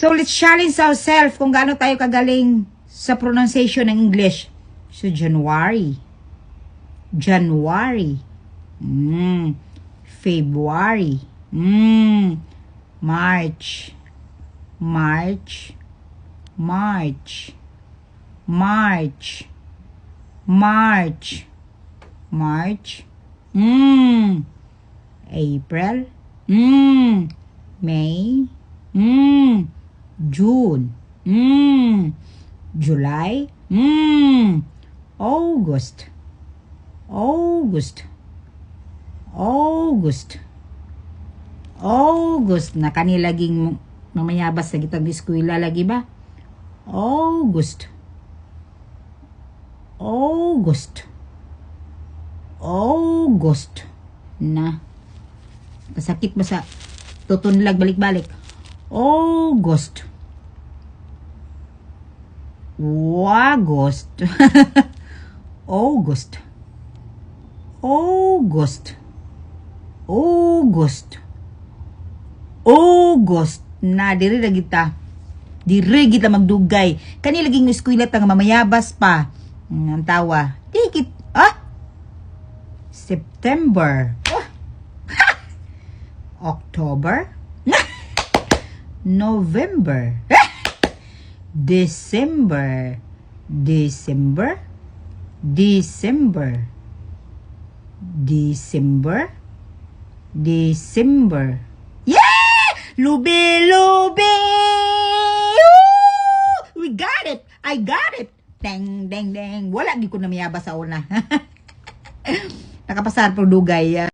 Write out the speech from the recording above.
So, let's challenge ourselves kung gaano tayo kagaling sa pronunciation ng English. So, January. February. March. April. May. June. July. August. Na kanilaging mamayabas sa gitang eskwela lagi ba? August. Na. Kasakit ba sa tutunlag balik-balik? August. August na diri kita magdugay kani laging eskwela tang mamayabas pa ang tawa dikit September October November December yeah! Lubi! Woo! We got it! I got it! Deng! Wala, di ko na mayaba sa una. Nakapasar po dugay.